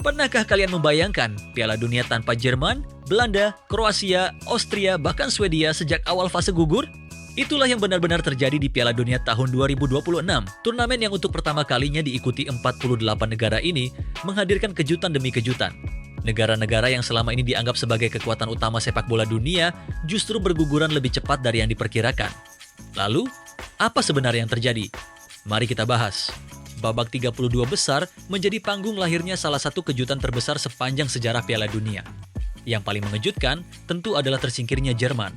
Pernahkah kalian membayangkan Piala Dunia tanpa Jerman, Belanda, Kroasia, Austria, bahkan Swedia sejak awal fase gugur? Itulah yang benar-benar terjadi di Piala Dunia tahun 2026. Turnamen yang untuk pertama kalinya diikuti 48 negara ini menghadirkan kejutan demi kejutan. Negara-negara yang selama ini dianggap sebagai kekuatan utama sepak bola dunia justru berguguran lebih cepat dari yang diperkirakan. Lalu, apa sebenarnya yang terjadi? Mari kita bahas. Babak 32 besar menjadi panggung lahirnya salah satu kejutan terbesar sepanjang sejarah Piala Dunia. Yang paling mengejutkan tentu adalah tersingkirnya Jerman.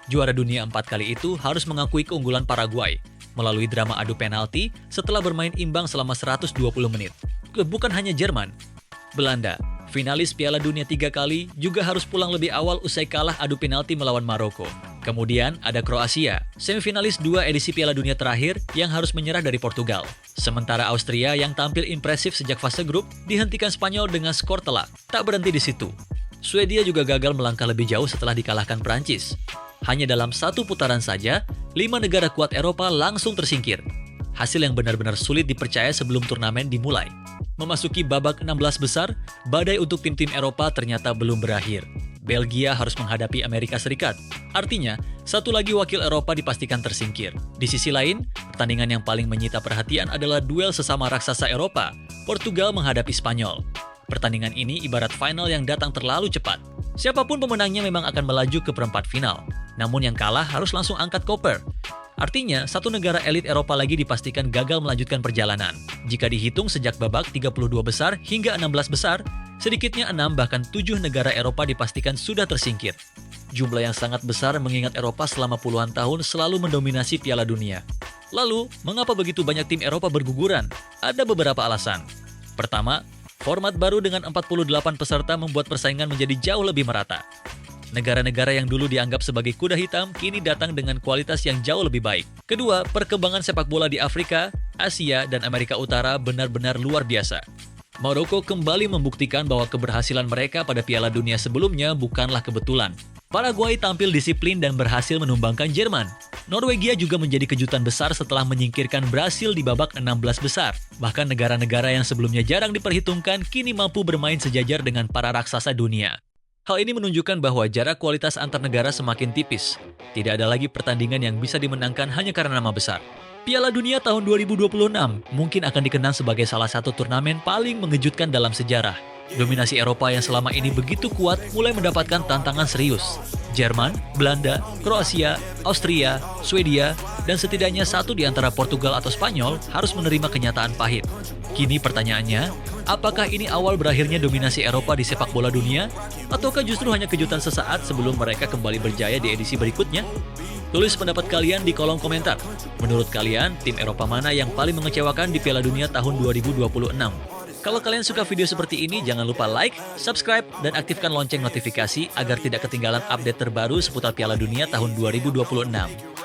Juara dunia 4 kali itu harus mengakui keunggulan Paraguay melalui drama adu penalti setelah bermain imbang selama 120 menit. Bukan hanya Jerman, Belanda, finalis Piala Dunia 3 kali, juga harus pulang lebih awal usai kalah adu penalti melawan Maroko. Kemudian ada Kroasia, semifinalis 2 edisi Piala Dunia terakhir yang harus menyerah dari Portugal. Sementara Austria yang tampil impresif sejak fase grup dihentikan Spanyol dengan skor telak. Tak berhenti di situ. Swedia juga gagal melangkah lebih jauh setelah dikalahkan Prancis. Hanya dalam satu putaran saja, 5 negara kuat Eropa langsung tersingkir. Hasil yang benar-benar sulit dipercaya sebelum turnamen dimulai. Memasuki babak 16 besar, badai untuk tim-tim Eropa ternyata belum berakhir. Belgia harus menghadapi Amerika Serikat. Artinya, satu lagi wakil Eropa dipastikan tersingkir. Di sisi lain, pertandingan yang paling menyita perhatian adalah duel sesama raksasa Eropa, Portugal menghadapi Spanyol. Pertandingan ini ibarat final yang datang terlalu cepat. Siapapun pemenangnya memang akan melaju ke perempat final. Namun yang kalah harus langsung angkat koper. Artinya, satu negara elit Eropa lagi dipastikan gagal melanjutkan perjalanan. Jika dihitung sejak babak 32 besar hingga 16 besar, sedikitnya 6 bahkan 7 negara Eropa dipastikan sudah tersingkir. Jumlah yang sangat besar mengingat Eropa selama puluhan tahun selalu mendominasi Piala Dunia. Lalu, mengapa begitu banyak tim Eropa berguguran? Ada beberapa alasan. Pertama, format baru dengan 48 peserta membuat persaingan menjadi jauh lebih merata. Negara-negara yang dulu dianggap sebagai kuda hitam kini datang dengan kualitas yang jauh lebih baik. Kedua, perkembangan sepak bola di Afrika, Asia, dan Amerika Utara benar-benar luar biasa. Maroko kembali membuktikan bahwa keberhasilan mereka pada Piala Dunia sebelumnya bukanlah kebetulan. Paraguay tampil disiplin dan berhasil menumbangkan Jerman. Norwegia juga menjadi kejutan besar setelah menyingkirkan Brasil di babak 16 besar. Bahkan negara-negara yang sebelumnya jarang diperhitungkan kini mampu bermain sejajar dengan para raksasa dunia. Hal ini menunjukkan bahwa jarak kualitas antar negara semakin tipis. Tidak ada lagi pertandingan yang bisa dimenangkan hanya karena nama besar. Piala Dunia tahun 2026 mungkin akan dikenang sebagai salah satu turnamen paling mengejutkan dalam sejarah. Dominasi Eropa yang selama ini begitu kuat mulai mendapatkan tantangan serius. Jerman, Belanda, Kroasia, Austria, Swedia, dan setidaknya satu di antara Portugal atau Spanyol harus menerima kenyataan pahit. Kini pertanyaannya, apakah ini awal berakhirnya dominasi Eropa di sepak bola dunia? Ataukah justru hanya kejutan sesaat sebelum mereka kembali berjaya di edisi berikutnya? Tulis pendapat kalian di kolom komentar. Menurut kalian, tim Eropa mana yang paling mengecewakan di Piala Dunia tahun 2026? Kalau kalian suka video seperti ini, jangan lupa like, subscribe, dan aktifkan lonceng notifikasi agar tidak ketinggalan update terbaru seputar Piala Dunia tahun 2026.